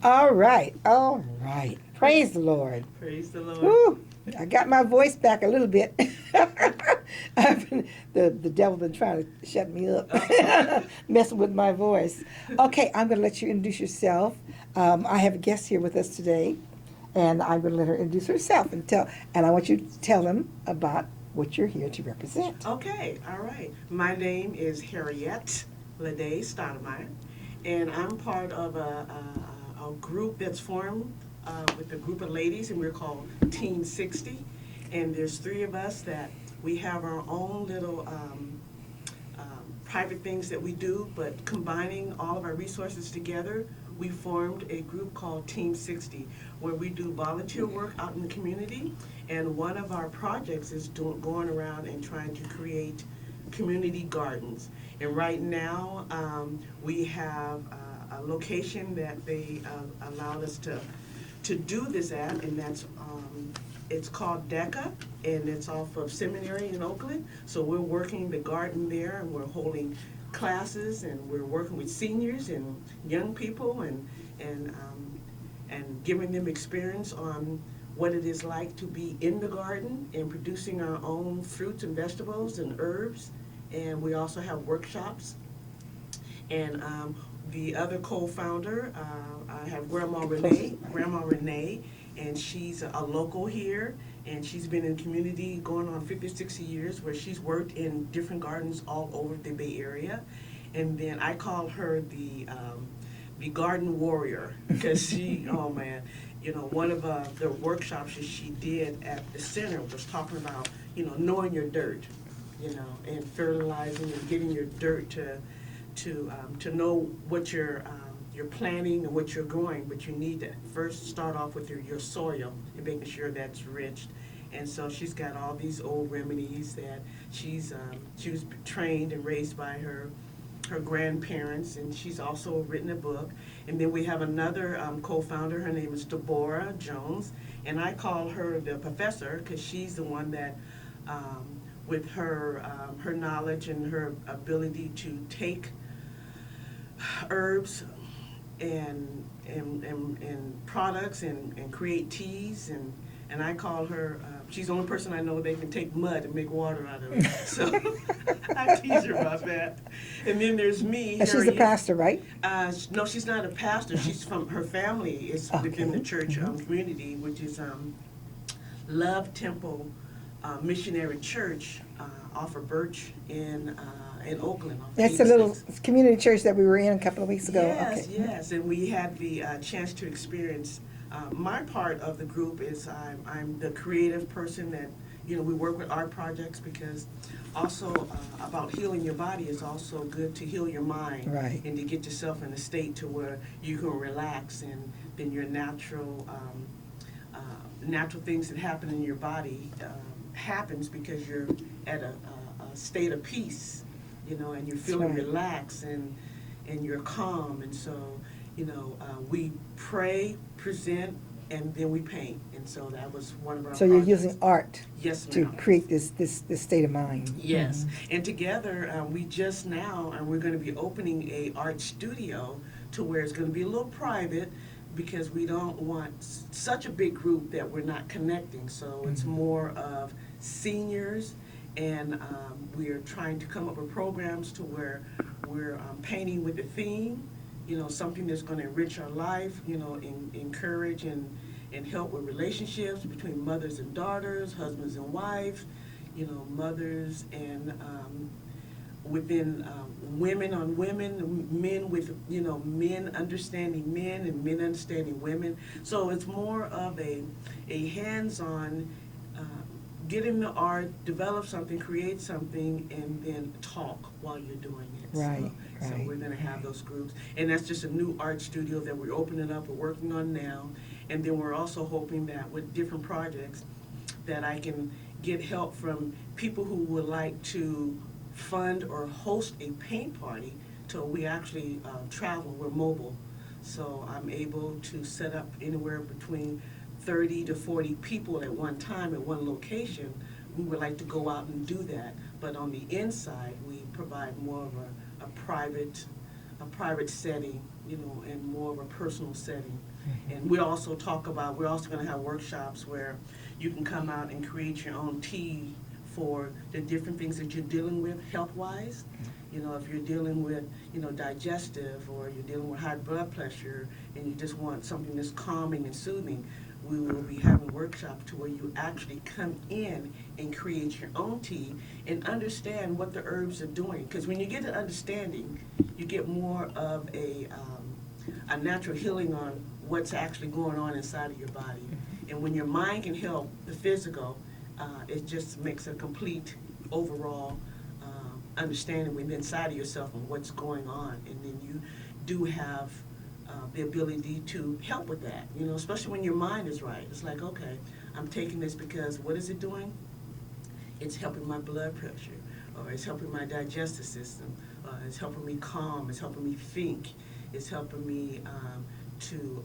All right, all right. Praise the Lord. Praise the Lord. Woo! I got my voice back a little bit. The devil been trying to shut me up, messing with my voice. Okay, I'm going to let you introduce yourself. I have a guest here with us today, and I'm going to let her introduce herself and I want you to tell them about what you're here to represent. Okay, all right. My name is Harriet Laday-Stoudermire, and I'm part of a group that's formed with a group of ladies, and we're called Team 60. And there's three of us that we have our own little private things that we do, but combining all of our resources together, we formed a group called Team 60, where we do volunteer work out in the community. And one of our projects is going around and trying to create community gardens. And right now, we have a location that they allowed us to do this at, and that's it's called DECA, and it's off of Seminary in Oakland. So we're working the garden there, and we're holding classes, and we're working with seniors and young people, and giving them experience on what it is like to be in the garden and producing our own fruits and vegetables and herbs. And we also have workshops. And the other co-founder, I have Grandma Renee, and she's a local here, and she's been in the community going on 50, 60 years, where she's worked in different gardens all over the Bay Area. And then I call her the garden warrior, because she, oh man, you know, one of the workshops that she did at the center was talking about, you know, knowing your dirt, you know, and fertilizing and getting your dirt to know what you're planting and what you're growing, but you need to first start off with your soil and making sure that's rich. And so she's got all these old remedies that she was trained and raised by her grandparents, and she's also written a book. And then we have another co-founder. Her name is Deborah Jones, and I call her the professor because she's the one that, with her knowledge and her ability to take herbs and products and create teas, and I call her, she's the only person I know that can take mud and make water out of it. So I tease her about that. And then there's me. And she's a pastor, right? No, she's not a pastor. She's from, her family is within the church community, which is Love Temple Missionary Church off of Birch in Oakland. That's a little community church that we were in a couple of weeks ago. Yes, Okay. yes, and we had the chance to experience. My part of the group is I'm the creative person that, you know, we work with art projects, because also about healing your body is also good to heal your mind, Right. and to get yourself in a state to where you can relax, and then your natural things that happen in your body happens because you're at a state of peace, you know, and you're feeling right. relaxed and you're calm. And so, you know, we pray, present, and then we paint. And so that was one of our So you're projects. using art Yes, to ma'am. create this state of mind. Yes, and together we just now, and we're going to be opening a art studio to where it's going to be a little private, because we don't want such a big group that we're not connecting. So it's more of seniors, and we are trying to come up with programs to where we're painting with a theme, you know, something that's going to enrich our life, you know, encourage and help with relationships between mothers and daughters, husbands and wives, you know, mothers and within women on women, men with, you know, men understanding men and men understanding women. So it's more of a hands-on, get in the art, develop something, create something, and then talk while you're doing it. Right, So right. we're going to have those groups. And that's just a new art studio that we're opening up, we're working on now. And then we're also hoping that with different projects that I can get help from people who would like to fund or host a paint party till we actually travel, we're mobile. So I'm able to set up anywhere between 30 to 40 people at one time at one location. We would like to go out and do that, but on the inside, we provide more of a private setting, in more of a personal setting. And we're also going to have workshops where you can come out and create your own tea for the different things that you're dealing with health-wise. If you're dealing with, digestive, or you're dealing with high blood pressure, and you just want something that's calming and soothing, we will be having workshops to where you actually come in and create your own tea and understand what the herbs are doing. Because when you get an understanding, you get more of a natural healing on what's actually going on inside of your body. And when your mind can help the physical, it just makes a complete overall understanding within inside of yourself and what's going on. And then you do have the ability to help with that, especially when your mind is right. It's like, okay, I'm taking this because what is it doing? It's helping my blood pressure, or it's helping my digestive system, it's helping me calm, it's helping me think, it's helping me to,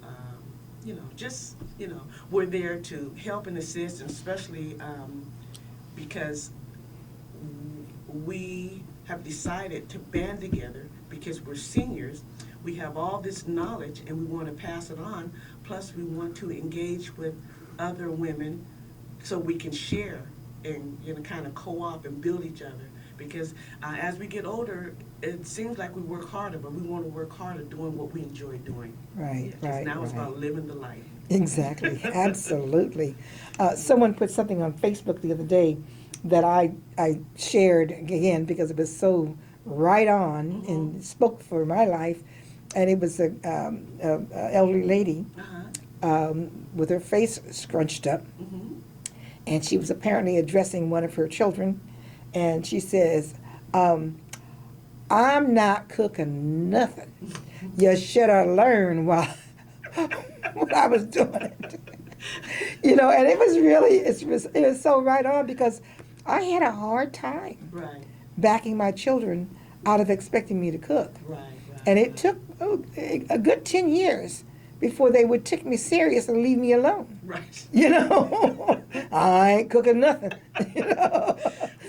we're there to help and assist, and especially because we have decided to band together because we're seniors. We have all this knowledge and we want to pass it on. Plus, we want to engage with other women so we can share and kind of co-op and build each other. Because as we get older, it seems like we work harder, but we want to work harder doing what we enjoy doing. Right, right. Now it's right. about living the life. Exactly, absolutely. Someone put something on Facebook the other day that I shared again because it was so right on and spoke for my life. And it was an elderly lady with her face scrunched up. And she was apparently addressing one of her children. And she says, I'm not cooking nothing. You should have learned while I was doing it. And it was really, it was so right on because I had a hard time backing my children out of expecting me to cook. And it took a good 10 years before they would take me serious and leave me alone. I ain't cooking nothing.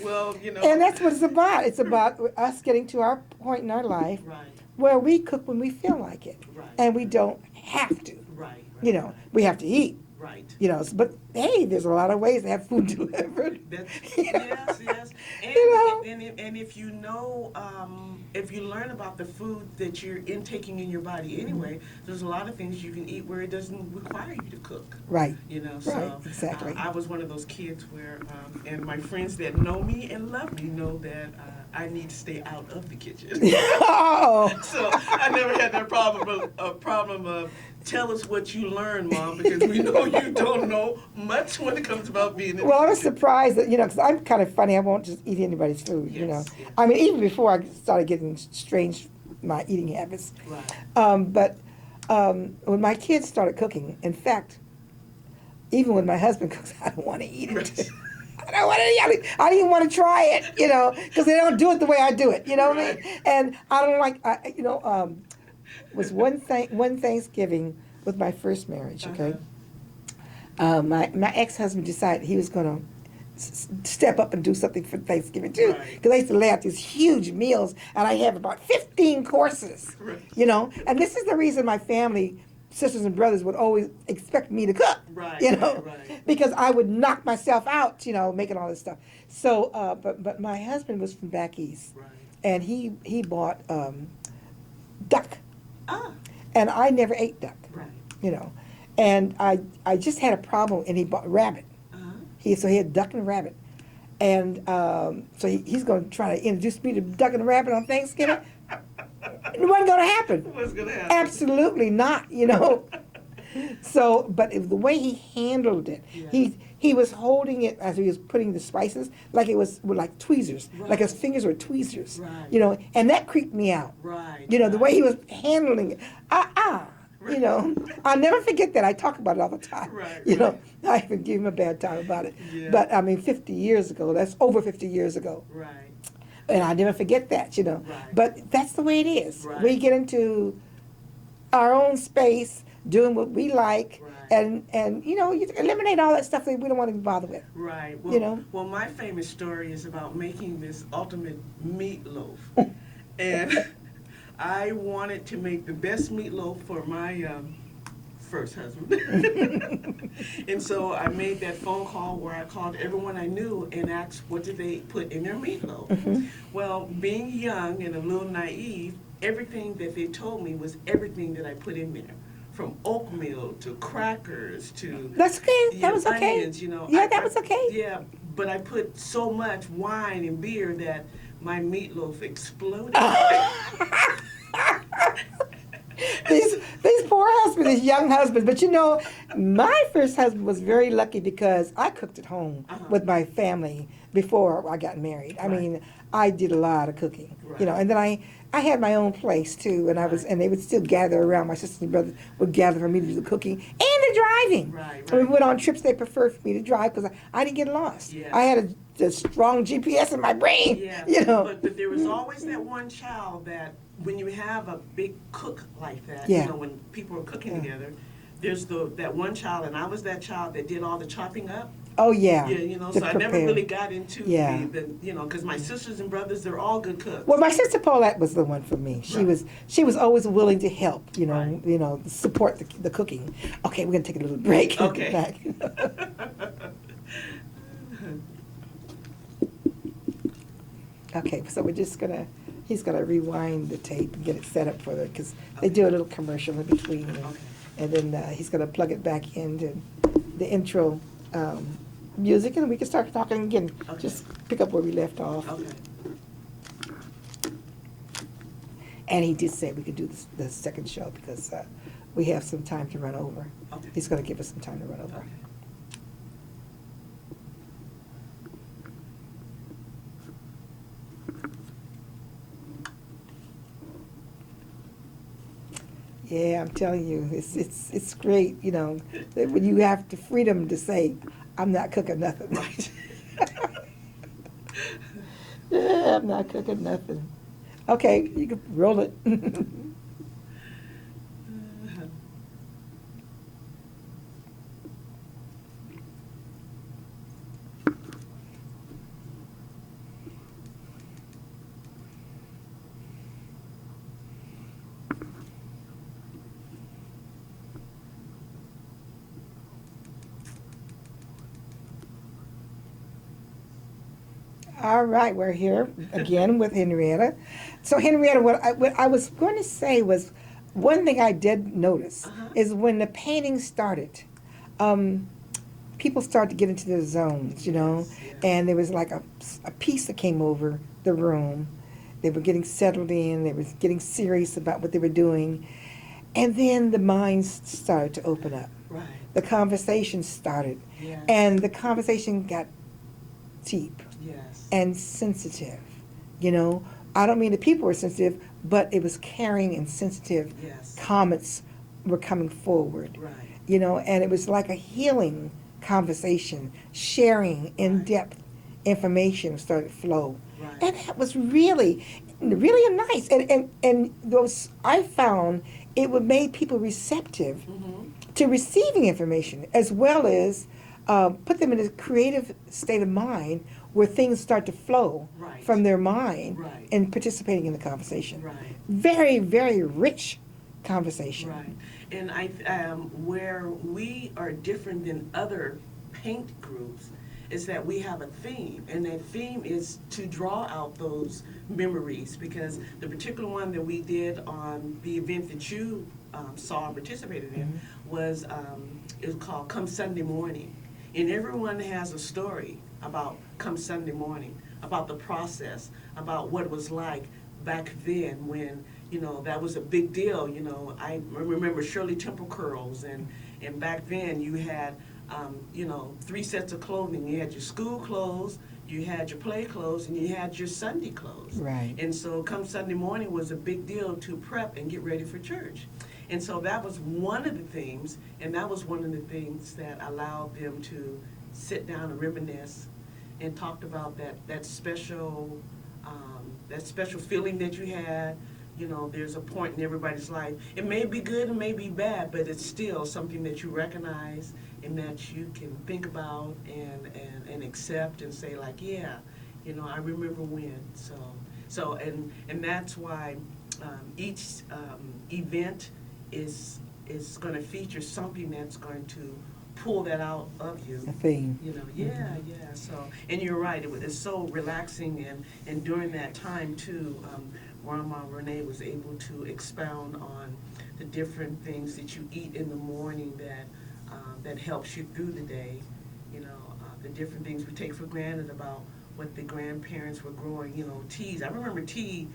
Well, And that's what it's about. It's about us getting to our point in our life where we cook when we feel like it. And we don't have to. We have to eat. But hey, there's a lot of ways to have food delivered. Yes. And if if you learn about the food that you're intaking in your body anyway, there's a lot of things you can eat where it doesn't require you to cook. Right. So exactly. I was one of those kids where, and my friends that know me and love me know that I need to stay out of the kitchen. So I never had that problem of tell us what you learned, Mom, because we know you don't know much when it comes about being in the Well, I was kitchen. surprised that, because I'm kind of funny. I won't just eat anybody's food, Yes. I mean, even before I started getting strange, my eating habits. But when my kids started cooking, in fact, even when my husband cooks, I don't want to eat it. I don't want to eat it. I didn't even want to try it, because they don't do it the way I do it, what I mean? And I don't like, was one Thanksgiving with my first marriage, okay? My ex-husband decided he was going to step up and do something for Thanksgiving too, because I used to lay out these huge meals, and I have about 15 courses, And this is the reason my family, sisters and brothers, would always expect me to cook, because I would knock myself out, making all this stuff. So, but my husband was from back east, and he bought duck. And I never ate duck, and I just had a problem, and he bought rabbit. So he had duck and rabbit, and so he's going to try to introduce me to duck and rabbit on Thanksgiving. It wasn't going to happen. What's going to happen? Absolutely not, So, but the way he handled it, he was holding it as he was putting the spices like it was like tweezers, like his fingers were tweezers, and that creeped me out. The way he was handling it, I'll never forget that. I talk about it all the time. I even give him a bad time about it. But I mean, 50 years ago, that's over 50 years ago. And I never forget that, But that's the way it is. We get into our own space, doing what we like, and you eliminate all that stuff that we don't want to be bothered with. Well, my famous story is about making this ultimate meatloaf. And I wanted to make the best meatloaf for my first husband. And so I made that phone call where I called everyone I knew and asked what did they put in their meatloaf. Well, being young and a little naive, everything that they told me was everything that I put in there. From oatmeal to crackers to That's okay. That was okay. onions, Yeah, that was okay. Yeah, but I put so much wine and beer that my meatloaf exploded. These poor husbands, these young husbands. But my first husband was very lucky because I cooked at home with my family before I got married. I mean, I did a lot of cooking, and then I had my own place too, and and they would still gather around. My sisters and brothers would gather for me to do the cooking and the driving. When we went on trips, they preferred for me to drive because I didn't get lost. Yes. I had a strong GPS in my brain. Yeah. But there was always that one child that when you have a big cook like that, when people are cooking together, there's that one child, and I was that child that did all the chopping up. Oh yeah. Yeah, so I never really got into the because my sisters and brothers, they're all good cooks. Well, my sister Paulette was the one for me. She was always willing to help, support the cooking. Okay, we're gonna take a little break. Okay. Back. Okay, so he's gonna rewind the tape and get it set up for them because they do a little commercial in between, and then he's gonna plug it back into the intro music, and we can start talking again. Okay. Just pick up where we left off. Okay. And he did say we could do the second show because we have some time to run over. Okay. He's going to give us some time to run over. Okay. Yeah, I'm telling you, it's great, that when you have the freedom to say, I'm not cooking nothing. Right. Yeah, I'm not cooking nothing. Okay, you can roll it. All right, we're here again with Henrietta. So Henrietta, what I was going to say was, one thing I did notice is when the painting started, people started to get into their zones, and there was like a peace that came over the room. They were getting settled in, they were getting serious about what they were doing, and then the minds started to open up. Right. The conversation started, Yes. and the conversation got deep. Yes. And sensitive, I don't mean the people were sensitive, but it was caring and sensitive. Yes. Comments were coming forward. Right. And it was like a healing conversation, sharing in-depth information started to flow. Right. And that was really, really nice. And those, I found it would make people receptive to receiving information, as well as put them in a creative state of mind where things start to flow from their mind and participating in the conversation. Right. Very, very rich conversation. Right. And where we are different than other paint groups is that we have a theme, and that theme is to draw out those memories, because the particular one that we did on the event that you saw and participated in was called Come Sunday Morning. And everyone has a story about Come Sunday Morning, about the process, about what it was like back then when, that was a big deal. I remember Shirley Temple curls, and back then you had, 3 sets of clothing. You had your school clothes, you had your play clothes, and you had your Sunday clothes. Right. And so Come Sunday Morning was a big deal to prep and get ready for church. And so that was one of the themes, and that was one of the things that allowed them to sit down and reminisce and talked about that special feeling that you had. There's a point in everybody's life. It may be good, it may be bad, but it's still something that you recognize and that you can think about and accept and say, like, yeah, I remember when. So and that's why each event is going to feature something that's going to pull that out of you. A theme. You know, yeah, yeah. So, and you're right. It's so relaxing, and during that time too, Grandma Renee was able to expound on the different things that you eat in the morning that helps you through the day. You know, the different things we take for granted about what the grandparents were growing. You know, teas. I remember tea,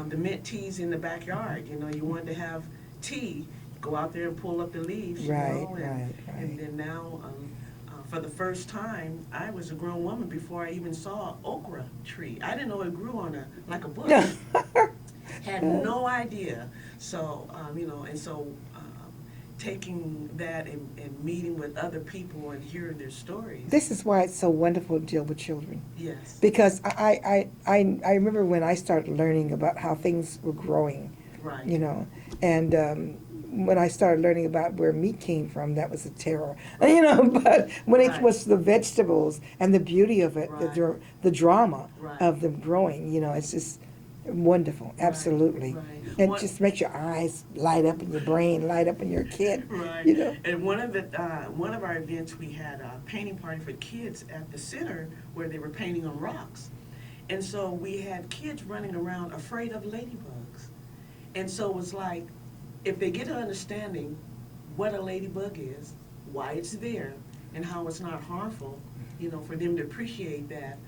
the mint teas in the backyard. You know, you wanted to have tea. Go out there and pull up the leaves, you Right, know, right. and then now, for the first time, I was a grown woman before I even saw an okra tree. I didn't know it grew on like a bush. Had no idea. So, you know, and so taking that and meeting with other people and hearing their stories. This is why it's so wonderful to deal with children. Yes. Because I remember when I started learning about how things were growing, Right. you know, and when I started learning about where meat came from, that was a terror, you know. But when it Right. was the vegetables and the beauty of it, Right. the drama Right. of them growing, you know, it's just wonderful, absolutely. Right. And What- it just makes your eyes light up and your brain light up and your kid, Right. you know. And one of our events, we had a painting party for kids at the center where they were painting on rocks. And so we had kids running around afraid of ladybugs. And so it was like, if they get an understanding what a ladybug is, why it's there, and how it's not harmful, you know, for them to appreciate that,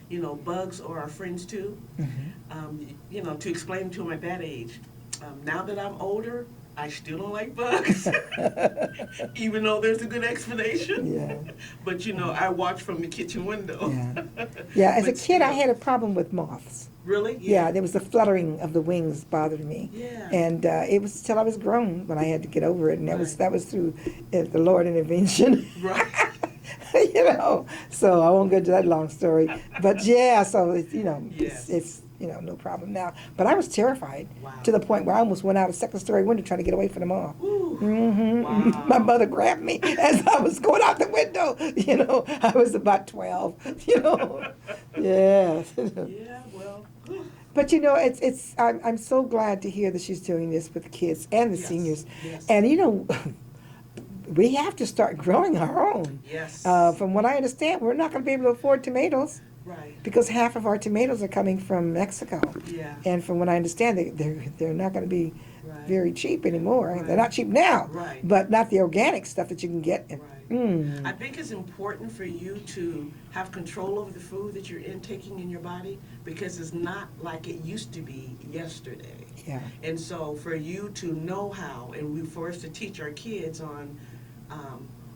you know, bugs are our friends too. You know, to explain to them at that age. Now that I'm older, I still don't like bugs, even though there's a good explanation. Yeah. But you know, I watch from the kitchen window. Yeah. Yeah, as a But kid, I still. had a problem with moths. Really? Yeah, there was the fluttering of the wings bothered me. Yeah. And it was till I was grown when I had to get over it, and Right. that was through the Lord intervention. Right. You know, so I won't go into that long story. But yeah, so it's, you know, Yes. it's you know, no problem now. But I was terrified Wow. to the point where I almost went out a second story window trying to get away from them all. Ooh. Wow. My mother grabbed me as I was going out the window. You know, I was about 12. You know, yeah. Yeah, well. But you know, I'm so glad to hear that she's doing this with the kids and the Yes, seniors. yes. And you know, we have to start growing our own. Yes. From what I understand, we're not going to be able to afford tomatoes Right. because half of our tomatoes are coming from Mexico. Yeah. And from what I understand, they're not going to be Right. very cheap anymore. Right. They're not cheap now, Right. but not the organic stuff that you can get. Right. Mm. I think it's important for you to have control over the food that you're intaking in your body because it's not like it used to be yesterday. Yeah. And so for you to know how, and for us to teach our kids on,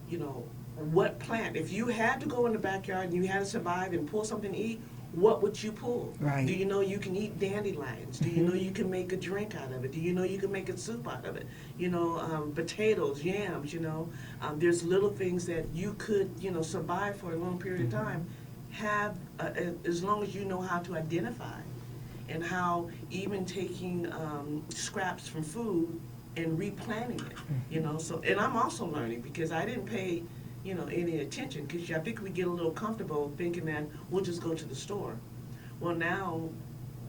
you know, what plant, if you had to go in the backyard and you had to survive and pull something to eat, what would you pull? Right. Do you know you can eat dandelions? Do you know you can make a drink out of it? Do you know you can make a soup out of it? You know, potatoes, yams, you know. There's little things that you could, you know, survive for a long period of time, as long as you know how to identify and how even taking scraps from food and replanting it, you know. So, and I'm also learning because I didn't pay, you know, any attention because I think we get a little comfortable thinking that we'll just go to the store. Well, now,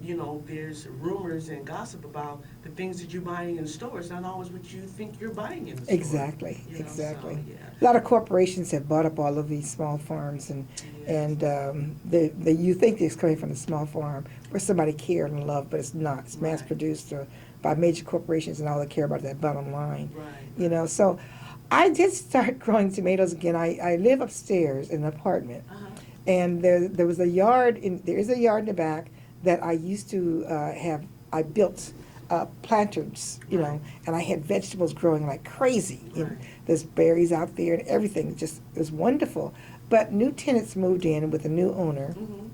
you know, there's rumors and gossip about the things that you're buying in the store. It's not always what you think you're buying in the store. Exactly, You know, exactly. so, yeah. A lot of corporations have bought up all of these small farms, and you think it's coming from a small farm where somebody cared and loved, but it's not. It's mass Right. produced by major corporations, and all they care about is that bottom line. Right. You know, so I did start growing tomatoes again. I live upstairs in an apartment, Uh-huh. and there is a yard in the back that I used to have. I built planters, you know, Right. and I had vegetables growing like crazy. Right. There's berries out there and everything. It was wonderful. But new tenants moved in with a new owner, Mhm.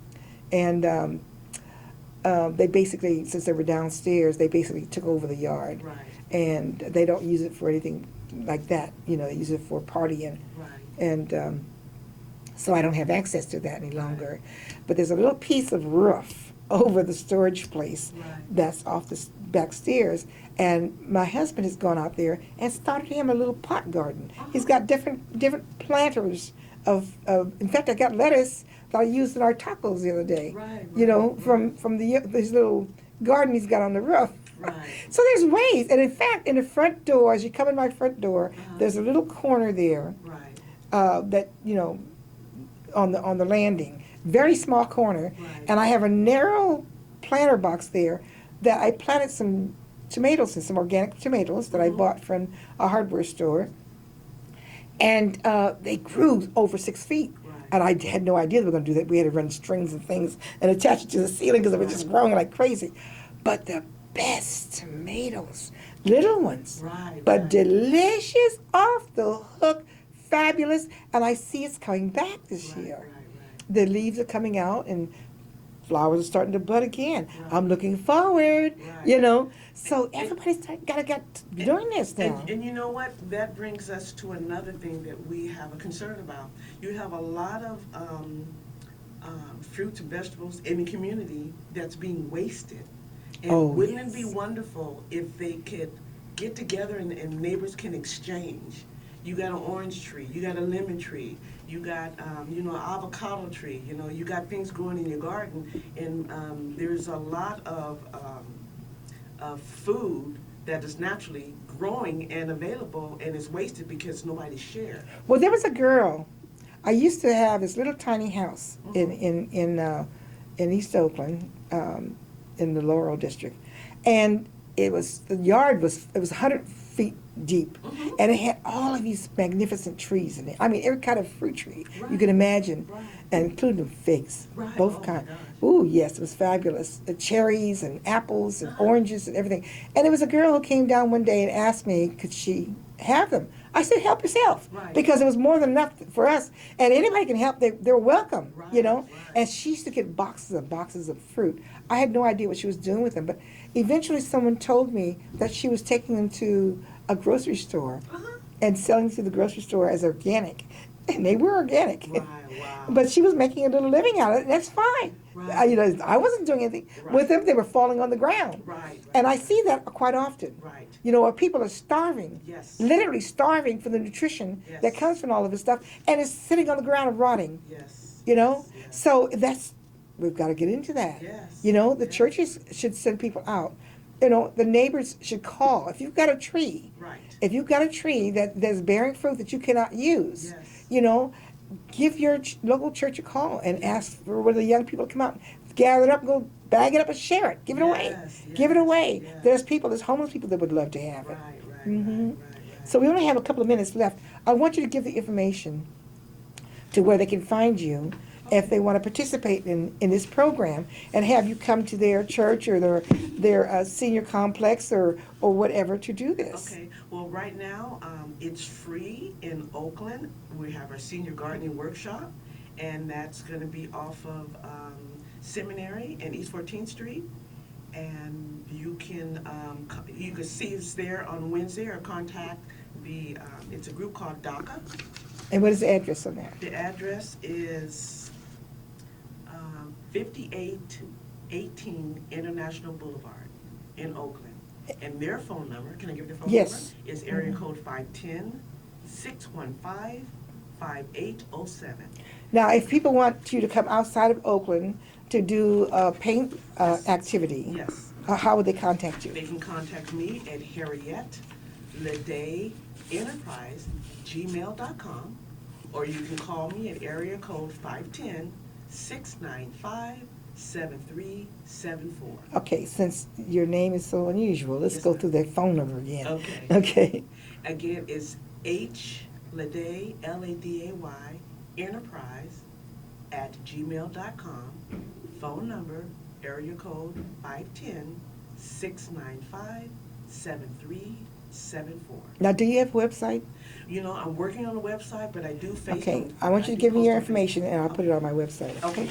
and they basically, since they were downstairs, they basically took over the yard, Right. and they don't use it for anything like that. You know, they use it for partying, Right. and so I don't have access to that any longer. But there's a little piece of roof over the storage place Right. that's off the back stairs, and my husband has gone out there and started him a little pot garden. He's got different planters of in fact, I got lettuce that I used in our tacos the other day. Right, You know, right, from these little garden he's got on the roof. Right. So there's ways. And in fact, in the front door, as you come in my front door, there's a little corner there Right. that, on the landing. Very small corner. Right. And I have a narrow planter box there that I planted some tomatoes and some organic tomatoes that I bought from a hardware store. And they grew over 6 feet. Right. And I had no idea they were going to do that. We had to run strings and things and attach it to the ceiling because it was just growing like crazy. But the best tomatoes, little ones, Right. but right. delicious, off the hook, fabulous. And I see it's coming back this Right, year. right, right. The leaves are coming out and flowers are starting to bud again. Right. I'm looking forward, Right. So everybody's got to get doing this now. And you know what? That brings us to another thing that we have a concern about. You have a lot of fruits and vegetables in the community that's being wasted. And wouldn't it be wonderful if they could get together and neighbors can exchange? You got an orange tree, you got a lemon tree, you got, an avocado tree, you got things growing in your garden, and there's a lot of food that is naturally growing and available and is wasted because nobody shared. Well, there was a girl. I used to have this little tiny house in East Oakland, in the Laurel district, and the yard was 100 feet deep, and it had all of these magnificent trees in it. I mean, every kind of fruit tree you can imagine, and including figs, both kinds. Ooh, yes, it was fabulous. Cherries and apples and oranges and everything. And there was a girl who came down one day and asked me, could she have them? I said, help yourself, because it was more than enough for us. And anybody can help. They're welcome, And she used to get boxes and boxes of fruit. I had no idea what she was doing with them, but eventually someone told me that she was taking them to a grocery store and selling to the grocery store as organic. And they were organic. Wow. But she was making a little living out of it, and that's fine. I wasn't doing anything with them. They were falling on the ground. And I see that quite often. Where people are starving, literally starving for the nutrition that comes from all of this stuff, and it's sitting on the ground and rotting. So we've got to get into that. The churches should send people out. The neighbors should call. If you've got a tree, that's bearing fruit that you cannot use, give your local church a call and ask for one of the young people to come out, gather it up, and go bag it up and share it. Give it away. Give it away. There's homeless people that would love to have it. So we only have a couple of minutes left. I want you to give the information to where they can find you if they want to participate in this program and have you come to their church or their senior complex or whatever to do this. Okay. Well, right now, it's free in Oakland. We have our senior gardening workshop, and that's going to be off of Seminary and East 14th Street. And you can see us there on Wednesday or contact it's a group called DACA. And what is the address on that? The address is 5818 International Boulevard in Oakland. And their phone number, can I give their phone number? Is area code 510-615-5807. Now, if people want you to come outside of Oakland to do a paint activity, how would they contact you? They can contact me at Harriet Laday-Enterprise gmail.com, or you can call me at area code 510-695-7374. Okay, since your name is so unusual, let's go through that phone number again. Okay. Again, it's H. Laday, Laday, Enterprise at gmail.com. Phone number, area code 510-695-7374. Now, do you have a website? I'm working on a website, but I do Facebook. Okay, I want you to give me your information, and I'll put it on my website. Okay.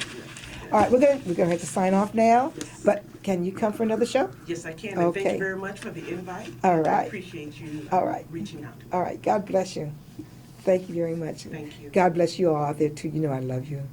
All right, we're gonna have to sign off now, but can you come for another show? Yes, I can. And thank you very much for the invite. All right. I appreciate you reaching out to me. All right, God bless you. Thank you very much. Thank you. God bless you all out there, too. I love you.